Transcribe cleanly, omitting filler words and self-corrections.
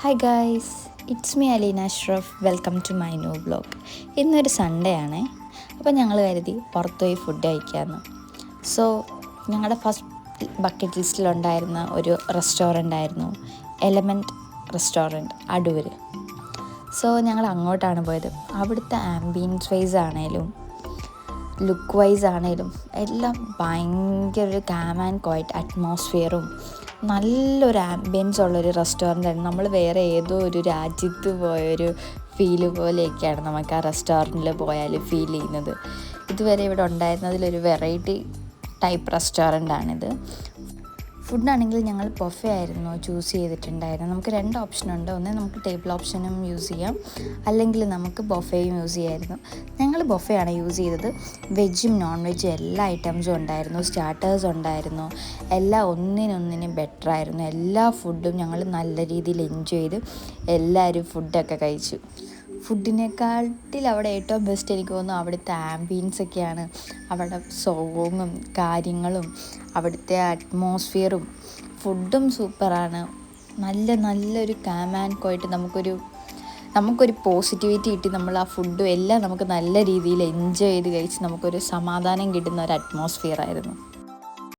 Hi guys, it's me Aleena Ashraf. Welcome to my new vlog. ഇന്നൊരു Sunday ആണേ. അപ്പോൾ ഞങ്ങൾ കരുതി പുറത്തുപോയി ഫുഡ് കഴിക്കാമെന്ന്. സോ ഞങ്ങളുടെ ഫസ്റ്റ് ബക്കറ്റ് ലിസ്റ്റിലുണ്ടായിരുന്ന ഒരു റെസ്റ്റോറൻ്റ് ആയിരുന്നു എലമെൻറ്റ് റെസ്റ്റോറൻറ്റ്, അടൂർ. സോ ഞങ്ങൾ അങ്ങോട്ടാണ് പോയത്. അവിടുത്തെ ആംബിയൻസ് വൈസ് ആണേലും ലുക്ക് വൈസ് ആണേലും എല്ലാം ഭയങ്കര ഒരു കാം ആൻഡ് ക്വയറ്റ് അറ്റ്മോസ്ഫിയറും നല്ലൊരു ആംബിയൻസ് ഉള്ളൊരു റെസ്റ്റോറൻ്റാണ്. നമ്മൾ വേറെ ഏതോ ഒരു രാജ്യത്ത് പോയൊരു ഫീല് പോലെയൊക്കെയാണ് നമുക്ക് ആ റെസ്റ്റോറൻറ്റിൽ പോയാൽ ഫീൽ ചെയ്യുന്നത്. ഇതുവരെ ഇവിടെ ഉണ്ടായിരുന്നതിലൊരു വെറൈറ്റി ടൈപ്പ് റെസ്റ്റോറൻ്റാണിത്. ഫുഡാണെങ്കിൽ ഞങ്ങൾ ബൊഫെ ആയിരുന്നു ചൂസ് ചെയ്തിട്ടുണ്ടായിരുന്നത്. നമുക്ക് 2 ഓപ്ഷനുണ്ട്. ഒന്ന് നമുക്ക് ടേബിൾ ഓപ്ഷനും യൂസ് ചെയ്യാം, അല്ലെങ്കിൽ നമുക്ക് ബൊഫയും യൂസ് ചെയ്യാമായിരുന്നു. ഞങ്ങൾ ബൊഫയാണ് യൂസ് ചെയ്തത്. വെജും നോൺ വെജും എല്ലാ ഐറ്റംസും ഉണ്ടായിരുന്നു. സ്റ്റാർട്ടേഴ്സ് ഉണ്ടായിരുന്നു. എല്ലാം ഒന്നിനൊന്നിനും ബെറ്ററായിരുന്നു. എല്ലാ ഫുഡും ഞങ്ങൾ നല്ല രീതിയിൽ എൻജോയ് ചെയ്ത് എല്ലാവരും ഫുഡൊക്കെ കഴിച്ചു. ഫുഡിനെക്കാട്ടിൽ അവിടെ ഏറ്റവും ബെസ്റ്റ് എനിക്ക് തോന്നുന്നു അവിടുത്തെ ആംബിയൻസൊക്കെയാണ്. അവിടെ സോങ്ങും കാര്യങ്ങളും അവിടുത്തെ അറ്റ്മോസ്ഫിയറും. ഫുഡും സൂപ്പറാണ്. നല്ലൊരു കാം ആൻഡ് ക്വയറ്റ്, നമുക്കൊരു പോസിറ്റിവിറ്റി കിട്ടി. നമ്മൾ ആ ഫുഡും എല്ലാം നമുക്ക് നല്ല രീതിയിൽ എൻജോയ് ചെയ്ത് കഴിച്ച് നമുക്കൊരു സമാധാനം കിട്ടുന്ന ഒരു അറ്റ്മോസ്ഫിയർ ആയിരുന്നു.